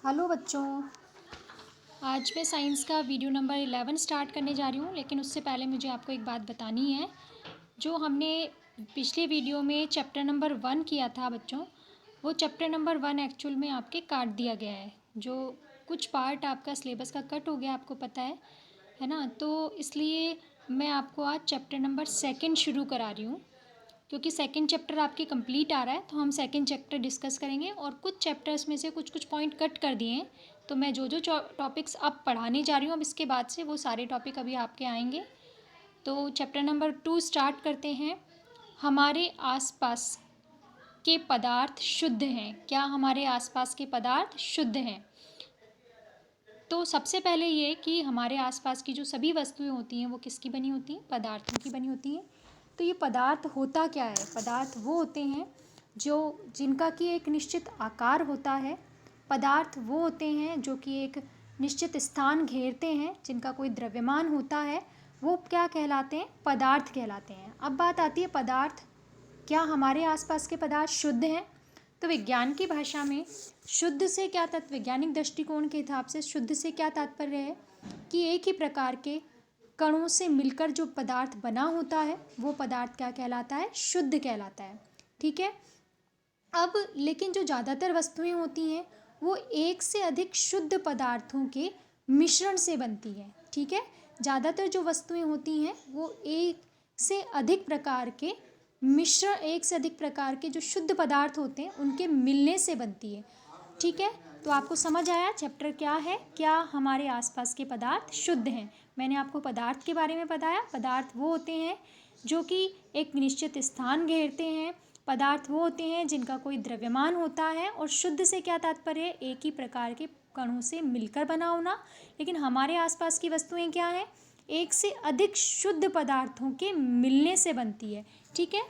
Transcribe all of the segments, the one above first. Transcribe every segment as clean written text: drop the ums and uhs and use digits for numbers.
Hello बच्चों। आज मैं साइंस का वीडियो नंबर 11 स्टार्ट करने जा रही हूँ, लेकिन उससे पहले मुझे आपको एक बात बतानी है। जो हमने पिछले वीडियो में चैप्टर नंबर 1 किया था बच्चों, वो चैप्टर नंबर 1 एक्चुअल में आपके काट दिया गया है। जो कुछ पार्ट आपका सिलेबस का कट हो गया, आपको पता है ना। तो इसलिए मैं आपको आज चैप्टर नंबर 2 शुरू करा रही हूँ, क्योंकि सेकंड चैप्टर आपके कंप्लीट आ रहा है। तो हम सेकंड चैप्टर डिस्कस करेंगे और कुछ चैप्टर्स में से कुछ कुछ पॉइंट कट कर दिए हैं। तो मैं जो जो टॉपिक्स अब पढ़ाने जा रही हूँ, अब इसके बाद से वो सारे टॉपिक अभी आपके आएंगे। तो चैप्टर नंबर 2 स्टार्ट करते हैं। हमारे आसपास के पदार्थ शुद्ध हैं क्या? हमारे आसपास के पदार्थ शुद्ध हैं। तो सबसे पहले ये कि हमारे आसपास की जो सभी वस्तुएं होती हैं वो किसकी बनी होती हैं? पदार्थों की बनी होती हैं। तो ये पदार्थ होता क्या है? पदार्थ वो होते हैं जिनका कि एक निश्चित आकार होता है। पदार्थ वो होते हैं जो कि एक निश्चित स्थान घेरते हैं, जिनका कोई द्रव्यमान होता है। वो क्या कहलाते हैं? पदार्थ कहलाते हैं। अब बात आती है पदार्थ, क्या हमारे आसपास के पदार्थ शुद्ध हैं? तो विज्ञान की भाषा में शुद्ध से क्या तात्पर्य, वैज्ञानिक दृष्टिकोण के हिसाब से शुद्ध से क्या तात्पर्य है कि एक ही प्रकार के कणों से मिलकर जो पदार्थ बना होता है वो पदार्थ क्या कहलाता है? शुद्ध कहलाता है। ठीक है। अब लेकिन जो ज़्यादातर वस्तुएं होती हैं वो एक से अधिक शुद्ध पदार्थों के मिश्रण से बनती हैं। ठीक है। ज़्यादातर जो वस्तुएं होती हैं वो एक से अधिक प्रकार के जो शुद्ध पदार्थ होते हैं उनके मिलने से बनती है। ठीक है। तो आपको समझ आया चैप्टर क्या है? क्या हमारे आसपास के पदार्थ शुद्ध हैं। मैंने आपको पदार्थ के बारे में बताया। पदार्थ वो होते हैं जो कि एक निश्चित स्थान घेरते हैं। पदार्थ वो होते हैं जिनका कोई द्रव्यमान होता है। और शुद्ध से क्या तात्पर्य है? एक ही प्रकार के कणों से मिलकर बना होना। लेकिन हमारे आसपास की वस्तुएं क्या हैं? एक से अधिक शुद्ध पदार्थों के मिलने से बनती है। ठीक है।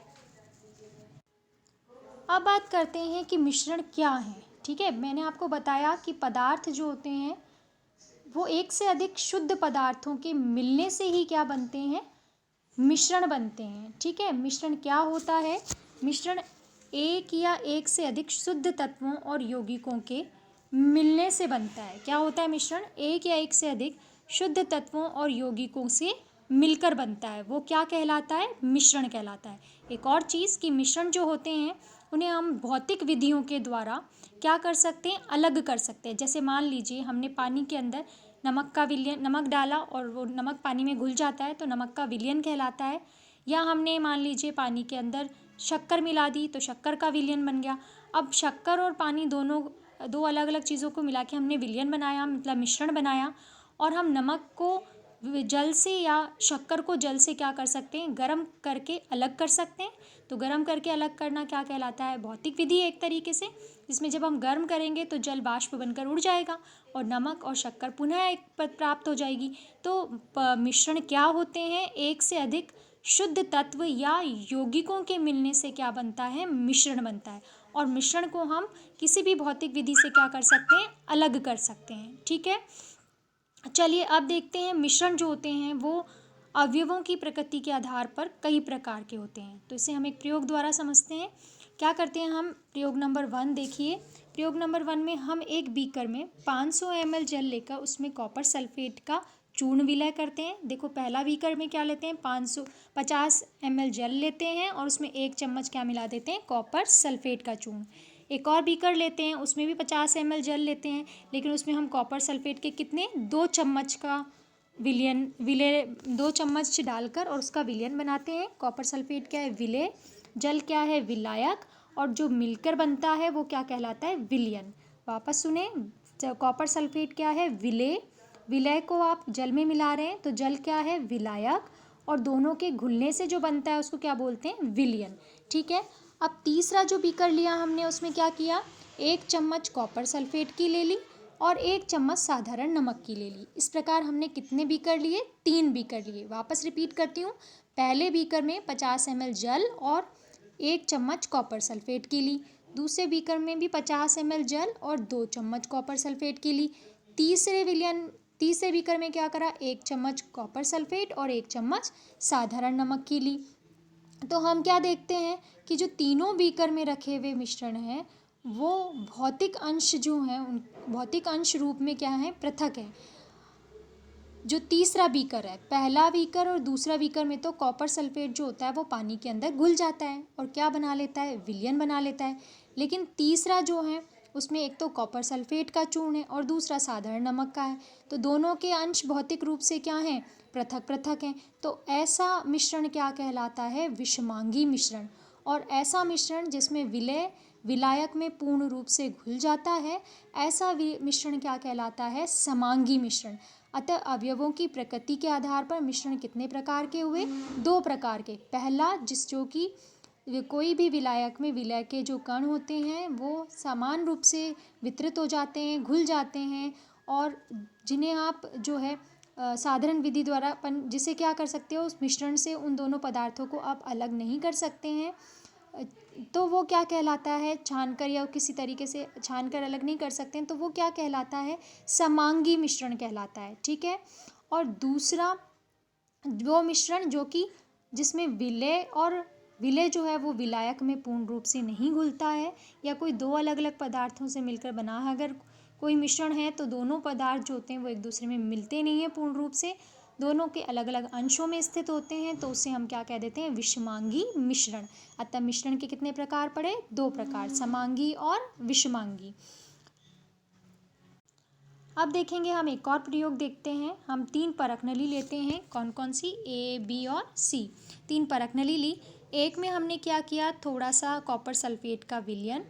अब बात करते हैं कि मिश्रण क्या है। ठीक है। मैंने आपको बताया कि पदार्थ जो होते हैं वो एक से अधिक शुद्ध पदार्थों के मिलने से ही क्या बनते हैं? मिश्रण बनते हैं। ठीक है। मिश्रण क्या होता है? मिश्रण एक या एक से अधिक शुद्ध तत्वों और यौगिकों के मिलने से बनता है। क्या होता है मिश्रण? एक या एक से अधिक शुद्ध तत्वों और यौगिकों से मिलकर बनता है। वो क्या कहलाता है? मिश्रण कहलाता है। एक और चीज़ कि मिश्रण जो होते हैं उन्हें हम भौतिक विधियों के द्वारा क्या कर सकते हैं? अलग कर सकते हैं। जैसे मान लीजिए हमने पानी के अंदर नमक डाला और वो नमक पानी में घुल जाता है तो नमक का विलयन कहलाता है। या हमने मान लीजिए पानी के अंदर शक्कर मिला दी तो शक्कर का विलयन बन गया। अब शक्कर और पानी दो अलग अलग चीज़ों को मिला के हमने विलयन बनाया, मतलब मिश्रण बनाया। और हम नमक को जल से या शक्कर को जल से क्या कर सकते हैं? गर्म करके अलग कर सकते हैं। तो गर्म करके अलग करना क्या कहलाता है? भौतिक विधि है एक तरीके से, जिसमें जब हम गर्म करेंगे तो जल बाष्प बनकर उड़ जाएगा और नमक और शक्कर पुनः एक पद प्राप्त हो जाएगी। तो मिश्रण क्या होते हैं? एक से अधिक शुद्ध तत्व या यौगिकों के मिलने से क्या बनता है? मिश्रण बनता है। और मिश्रण को हम किसी भी भौतिक विधि से क्या कर सकते हैं? अलग कर सकते हैं। ठीक है। चलिए अब देखते हैं मिश्रण जो होते हैं वो अवयवों की प्रकृति के आधार पर कई प्रकार के होते हैं। तो इसे हम एक प्रयोग द्वारा समझते हैं। क्या करते हैं हम? प्रयोग नंबर 1 देखिए। प्रयोग नंबर 1 में हम एक बीकर में 500 ml जल लेकर उसमें कॉपर सल्फेट का चूर्ण विलय करते हैं। देखो पहला बीकर में क्या लेते हैं? 550 ml जल लेते हैं और उसमें 1 चम्मच क्या मिला देते हैं? कॉपर सल्फेट का चूर्ण। एक और बीकर लेते हैं, उसमें भी 50 ml जल लेते हैं, लेकिन उसमें हम कॉपर सल्फेट के कितने? 2 चम्मच का विलय 2 चम्मच डालकर और उसका विलयन बनाते हैं। कॉपर सल्फेट क्या है? विलय। जल क्या है? विलायक। और जो मिलकर बनता है वो क्या कहलाता है? विलयन। वापस सुने, कॉपर सल्फेट क्या है? विलय। विलय को आप जल में मिला रहे हैं तो जल क्या है? विलायक। और दोनों के घुलने से जो बनता है उसको क्या बोलते हैं? विलयन। ठीक है। अब तीसरा जो बीकर लिया हमने उसमें क्या किया? 1 चम्मच कॉपर सल्फेट की ले ली और 1 चम्मच साधारण नमक की ले ली। इस प्रकार हमने कितने बीकर लिए? 3 बीकर लिए। वापस रिपीट करती हूँ। पहले बीकर में 50 ml जल और 1 चम्मच कॉपर सल्फेट की ली। दूसरे बीकर में भी 50 ml जल और 2 चम्मच कॉपर सल्फेट की ली। तीसरे बीकर में क्या करा? 1 चम्मच कॉपर सल्फेट और 1 चम्मच साधारण नमक की ली। तो हम क्या देखते हैं कि जो तीनों बीकर में रखे हुए मिश्रण हैं वो भौतिक अंश जो हैं उन भौतिक अंश रूप में क्या है, पृथक है। जो तीसरा बीकर है, पहला बीकर और दूसरा बीकर में तो कॉपर सल्फेट जो होता है वो पानी के अंदर घुल जाता है और क्या बना लेता है, विलयन बना लेता है। लेकिन तीसरा जो है उसमें एक तो कॉपर सल्फेट का चूर्ण है और दूसरा साधारण नमक का है। तो दोनों के अंश भौतिक रूप से क्या हैं, पृथक पृथक हैं। तो ऐसा मिश्रण क्या कहलाता है, विषमांगी मिश्रण। और ऐसा मिश्रण जिसमें विलय विलायक में पूर्ण रूप से घुल जाता है, ऐसा मिश्रण क्या कहलाता है, समांगी मिश्रण। अतः अवयवों की प्रकृति के आधार पर मिश्रण कितने प्रकार के हुए, दो प्रकार के। पहला जो कि कोई भी विलायक में विलय के जो कण होते हैं वो समान रूप से वितरित हो जाते हैं, घुल जाते हैं, और जिन्हें आप जो है साधारण विधि द्वारा अपन जिसे क्या कर सकते हो, उस मिश्रण से उन दोनों पदार्थों को आप अलग नहीं कर सकते हैं। तो वो क्या कहलाता है, छानकर या किसी तरीके से छानकर अलग नहीं कर सकते हैं, तो वो क्या कहलाता है, समांगी मिश्रण कहलाता है। ठीक है। और दूसरा वो मिश्रण जो कि जिसमें विलय जो है वो विलायक में पूर्ण रूप से नहीं घुलता है, या कोई दो अलग अलग पदार्थों से मिलकर बना है अगर कोई मिश्रण है, तो दोनों पदार्थ जो होते हैं वो एक दूसरे में मिलते नहीं हैं पूर्ण रूप से, दोनों के अलग अलग अंशों में स्थित होते हैं, तो उसे हम क्या कह देते हैं, विषमांगी मिश्रण। अतः मिश्रण के कितने प्रकार पड़े, दो प्रकार, समांगी और विषमांगी। अब देखेंगे हम एक और प्रयोग देखते हैं। हम 3 परख नली लेते हैं, कौन कौन सी, ए, बी और सी। 3 परख नली ली। एक में हमने क्या किया, थोड़ा सा कॉपर सल्फेट का विलयन,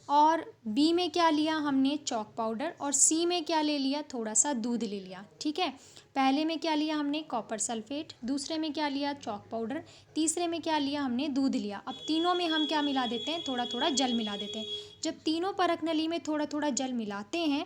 और बी में क्या लिया हमने, चॉक पाउडर, और सी में क्या ले लिया, थोड़ा सा दूध ले लिया। ठीक है। पहले में क्या लिया हमने, कॉपर सल्फेट, दूसरे में क्या लिया, चॉक पाउडर, तीसरे में क्या लिया हमने, दूध लिया। अब तीनों में हम क्या मिला देते हैं, थोड़ा थोड़ा जल मिला देते हैं। जब तीनों परख नली में थोड़ा थोड़ा जल मिलाते हैं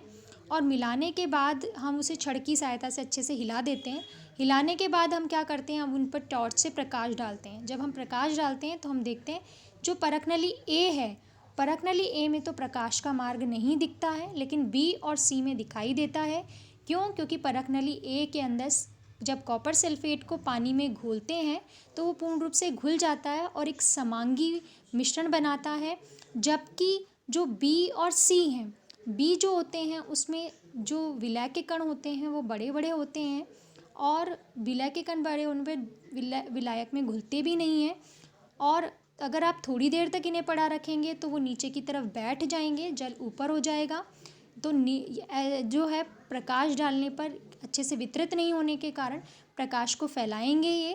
और मिलाने के बाद हम उसे छड़ की सहायता से अच्छे से हिला देते हैं। हिलाने के बाद हम क्या करते हैं, हम उन पर टॉर्च से प्रकाश डालते हैं। जब हम प्रकाश डालते हैं तो हम देखते हैं जो परख नली ए है, परख नली ए में तो प्रकाश का मार्ग नहीं दिखता है, लेकिन बी और सी में दिखाई देता है। क्यों, क्योंकि परख नली ए के अंदर जब कॉपर सल्फेट को पानी में घोलते हैं तो वो पूर्ण रूप से घुल जाता है और एक समांगी मिश्रण बनाता है। जबकि जो बी और सी हैं, बी जो होते हैं उसमें जो विलय के कण होते हैं वो बड़े बड़े होते हैं, और विलय के कण बड़े होने पर विलायक में घुलते भी नहीं हैं, और अगर आप थोड़ी देर तक इन्हें पड़ा रखेंगे तो वो नीचे की तरफ बैठ जाएंगे, जल ऊपर हो जाएगा। तो जो है प्रकाश डालने पर अच्छे से वितरित नहीं होने के कारण प्रकाश को फैलाएंगे ये।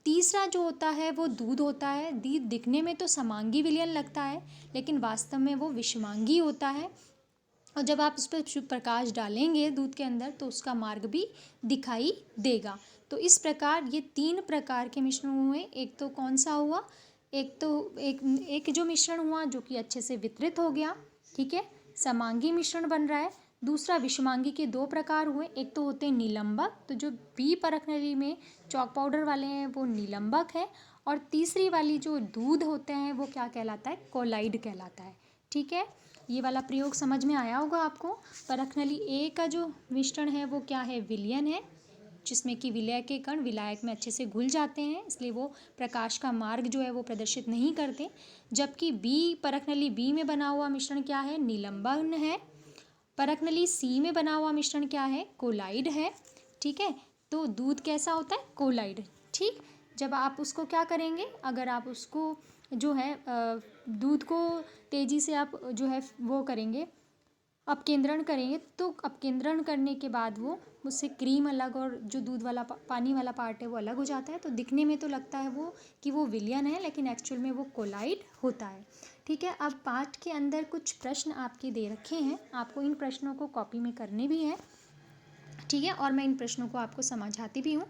तीसरा जो होता है वो दूध होता है। दूध दिखने में तो समांगी विलयन लगता है, लेकिन वास्तव में वो विषमांगी होता है, और जब आप उस पर प्रकाश डालेंगे दूध के अंदर तो उसका मार्ग भी दिखाई देगा। तो इस प्रकार ये 3 प्रकार के मिश्रण हुए। एक तो कौन सा हुआ, एक जो मिश्रण हुआ जो कि अच्छे से वितरित हो गया, ठीक है, समांगी मिश्रण बन रहा है। दूसरा विषमांगी के 2 प्रकार हुए, एक तो होते हैं निलंबक, तो जो बी परख नली में चॉक पाउडर वाले हैं वो निलंबक है, और तीसरी वाली जो दूध होते हैं वो क्या कहलाता है, कोलाइड कहलाता है। ठीक है। ये वाला प्रयोग समझ में आया होगा आपको। परख नली ए का जो मिश्रण है वो क्या है, विलयन है, जिसमें कि विलय के कण विलायक में अच्छे से घुल जाते हैं, इसलिए वो प्रकाश का मार्ग जो है वो प्रदर्शित नहीं करते। जबकि बी परख नली बी में बना हुआ मिश्रण क्या है, निलंबन है। परख नली सी में बना हुआ मिश्रण क्या है, कोलाइड है। ठीक है। तो दूध कैसा होता है, कोलाइड। ठीक। जब आप उसको क्या करेंगे, अगर आप उसको जो है दूध को तेज़ी से आप जो है वो करेंगे, अपकेंद्रण करेंगे, तो अपकेंद्रण करने के बाद वो उससे क्रीम अलग और जो दूध वाला पानी वाला पार्ट है वो अलग हो जाता है। तो दिखने में तो लगता है वो कि वो विलयन है, लेकिन एक्चुअल में वो कोलाइड होता है। ठीक है। अब पाठ के अंदर कुछ प्रश्न आपके दे रखे हैं, आपको इन प्रश्नों को कॉपी में करने भी हैं। ठीक है। और मैं इन प्रश्नों को आपको समझाती भी हूँ।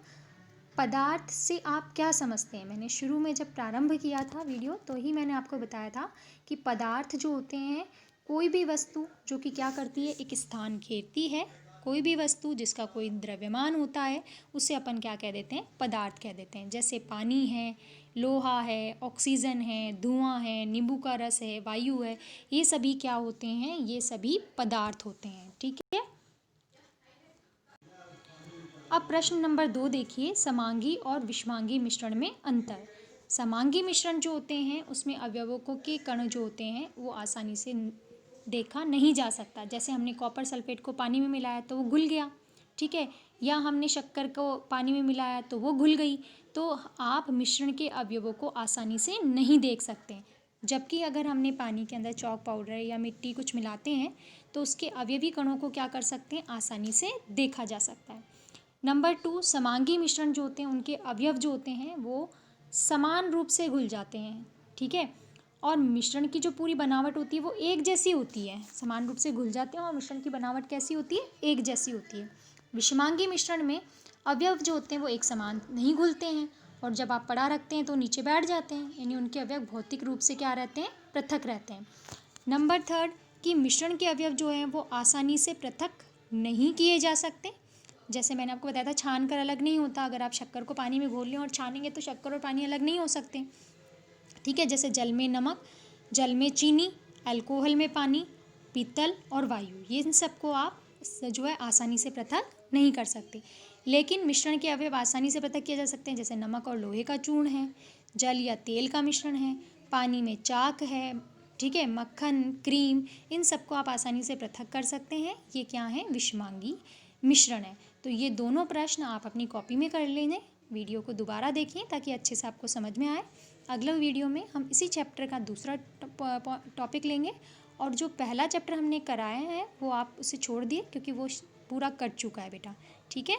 पदार्थ से आप क्या समझते हैं, मैंने शुरू में जब प्रारंभ किया था वीडियो तो ही मैंने आपको बताया था कि पदार्थ जो होते हैं, कोई भी वस्तु जो कि क्या करती है, एक स्थान घेरती है, कोई भी वस्तु जिसका कोई द्रव्यमान होता है उसे अपन क्या कह देते हैं, पदार्थ कह देते हैं। जैसे पानी है, लोहा है, ऑक्सीजन है, धुआं है, नींबू का रस है, वायु है, ये सभी क्या होते हैं, ये सभी पदार्थ होते हैं। ठीक है। अब प्रश्न नंबर 2 देखिए, समांगी और विषमांगी मिश्रण में अंतर। समांगी मिश्रण जो होते हैं उसमें अवयवों के कण जो होते हैं वो आसानी से देखा नहीं जा सकता। जैसे हमने कॉपर सल्फेट को पानी में मिलाया तो वो घुल गया, ठीक है, या हमने शक्कर को पानी में मिलाया तो वो घुल गई। तो आप मिश्रण के अवयवों को आसानी से नहीं देख सकते। जबकि अगर हमने पानी के अंदर चॉक पाउडर या मिट्टी कुछ मिलाते हैं तो उसके अवयवी कणों को क्या कर सकते हैं, आसानी से देखा जा सकता है। नंबर 2, समांगी मिश्रण जो होते हैं उनके अवयव जो होते हैं वो समान रूप से घुल जाते हैं, ठीक है, और मिश्रण की जो पूरी बनावट होती है वो एक जैसी होती है। समान रूप से घुल जाते हैं और मिश्रण की बनावट कैसी होती है, एक जैसी होती है। विषमांगी मिश्रण में अवयव जो होते हैं वो एक समान नहीं घुलते हैं और जब आप पड़ा रखते हैं तो नीचे बैठ जाते हैं, यानी उनके अवयव भौतिक रूप से क्या रहते हैं, पृथक रहते हैं। नंबर 3 कि मिश्रण के अवयव जो हैं वो आसानी से पृथक नहीं किए जा सकते। जैसे मैंने आपको बताया था छान कर अलग नहीं होता। अगर आप शक्कर को पानी में घोल लें और छानेंगे तो शक्कर और पानी अलग नहीं हो सकते, ठीक है। जैसे जल में नमक, जल में चीनी, अल्कोहल में पानी, पीतल और वायु, ये इन सबको आप जो है आसानी से पृथक नहीं कर सकते। लेकिन मिश्रण के अवयव आसानी से पृथक किए जा सकते हैं। जैसे नमक और लोहे का चूर्ण है, जल या तेल का मिश्रण है, पानी में चाक है, ठीक है, मक्खन, क्रीम, इन सबको आप आसानी से पृथक कर सकते हैं। ये क्या है, विषमांगी मिश्रण है। तो ये दोनों प्रश्न आप अपनी कॉपी में कर लेंगे। वीडियो को दोबारा देखिए ताकि अच्छे से आपको समझ में आए। अगले वीडियो में हम इसी चैप्टर का दूसरा टॉपिक लेंगे और जो पहला चैप्टर हमने कराया है वो आप उसे छोड़ दिए क्योंकि वो पूरा कट चुका है बेटा, ठीक है।